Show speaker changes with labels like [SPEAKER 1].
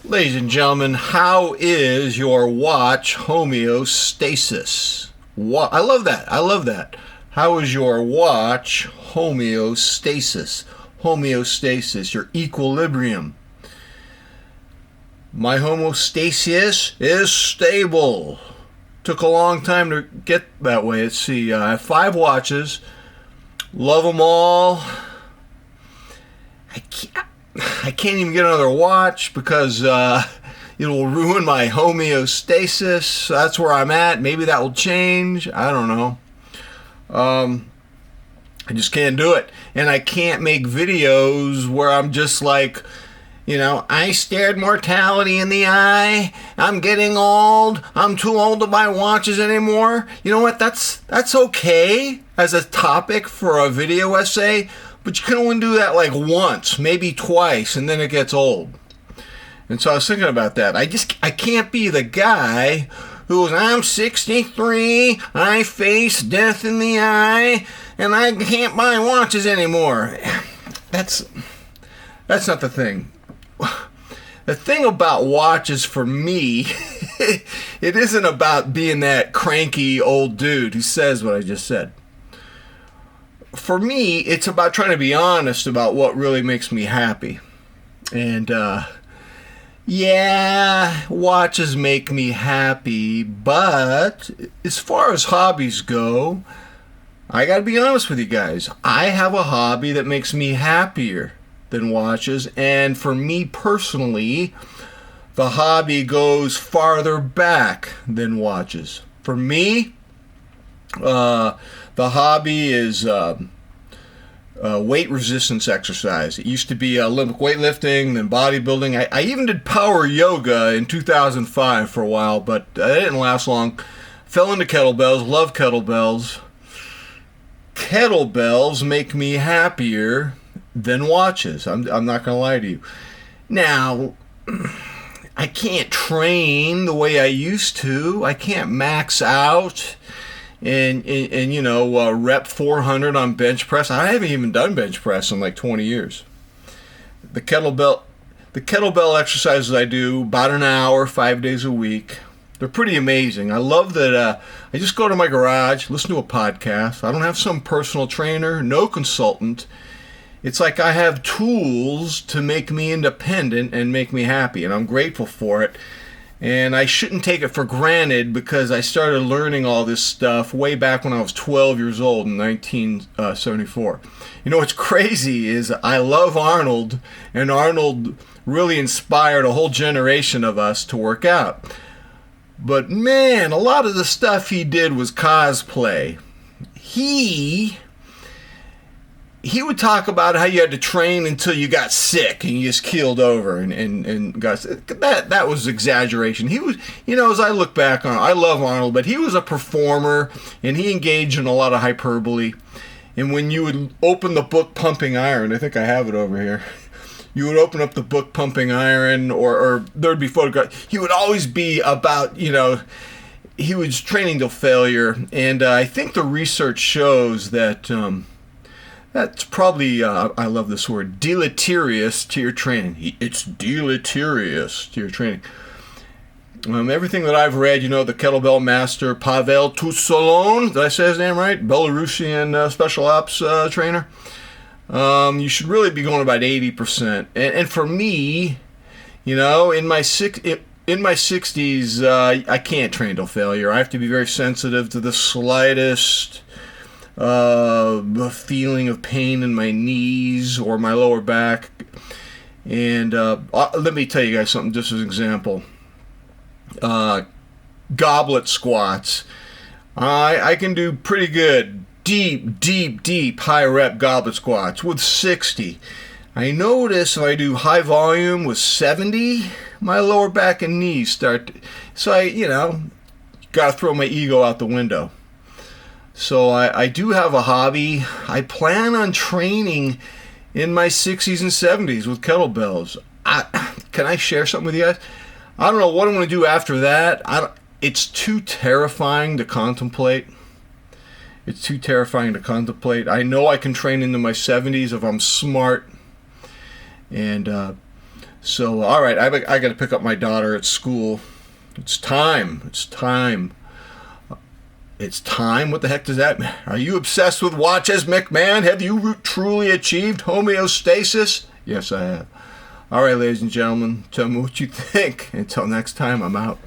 [SPEAKER 1] Ladies and gentlemen, how is your watch homeostasis? I love that. I love that. How is your watch homeostasis? Homeostasis, your equilibrium. My homeostasis is stable. Took a long time to get that way. Let's see, I have 5 watches. Love them all. I can't even get another watch because it will ruin my homeostasis. That's where I'm at. Maybe that will change. I don't know. I just can't do it. And I can't make videos where I'm just like, I stared mortality in the eye. I'm getting old. I'm too old to buy watches anymore. You know what? That's okay as a topic for a video essay. But you can only do that like once, maybe twice, and then it gets old. And so I was thinking about that. I can't be the guy who's, I'm 63, I face death in the eye, and I can't buy watches anymore. That's not the thing. The thing about watches for me, it isn't about being that cranky old dude who says what I just said. For me, it's about trying to be honest about what really makes me happy. And, watches make me happy, but as far as hobbies go, I gotta be honest with you guys. I have a hobby that makes me happier than watches, and for me personally, the hobby goes farther back than watches. For me, the hobby is weight resistance exercise. It used to be Olympic weightlifting, then bodybuilding. I even did power yoga in 2005 for a while, but that didn't last long. Fell into kettlebells, love kettlebells. Kettlebells make me happier than watches. I'm not going to lie to you. Now, I can't train the way I used to. I can't max out and rep 400 on bench press. I haven't even done bench press in like 20 years. The kettlebell exercises I do about an hour, 5 days a week. They're pretty amazing. I love that I just go to my garage, listen to a podcast. I don't have some personal trainer, no consultant. It's like I have tools to make me independent and make me happy, and I'm grateful for it. And I shouldn't take it for granted because I started learning all this stuff way back when I was 12 years old in 1974. What's crazy is I love Arnold, and Arnold really inspired a whole generation of us to work out. But man, a lot of the stuff he did was cosplay. He would talk about how you had to train until you got sick and you just keeled over and got that was exaggeration. He was, as I look back on it, I love Arnold, but he was a performer and he engaged in a lot of hyperbole. And when you would open the book Pumping Iron, I think I have it over here. You would open up the book Pumping Iron, or there'd be photographs. He would always be about, he was training to failure, and I think the research shows that. That's probably, I love this word, deleterious to your training. It's deleterious to your training. Everything that I've read, the kettlebell master, Pavel Tusolone, did I say his name right? Belarusian special ops trainer. You should really be going about 80%. And for me, in my 60s, I can't train till failure. I have to be very sensitive to the slightest feeling of pain in my knees or my lower back. And let me tell you guys something just as an example. Goblet squats. I can do pretty good deep high rep goblet squats with 60. I notice if I do high volume with 70, my lower back and knees start so I gotta throw my ego out the window. So I do have a hobby. I plan on training in my 60s and 70s with kettlebells. Can I share something with you guys? I don't know what I'm going to do after that. It's too terrifying to contemplate. I know I can train into my 70s if I'm smart. And So, all right, I got to pick up my daughter at school. It's time. It's time. It's time? What the heck does that mean? Are you obsessed with watches, McMahon? Have you truly achieved homeostasis? Yes, I have. All right, ladies and gentlemen, tell me what you think. Until next time, I'm out.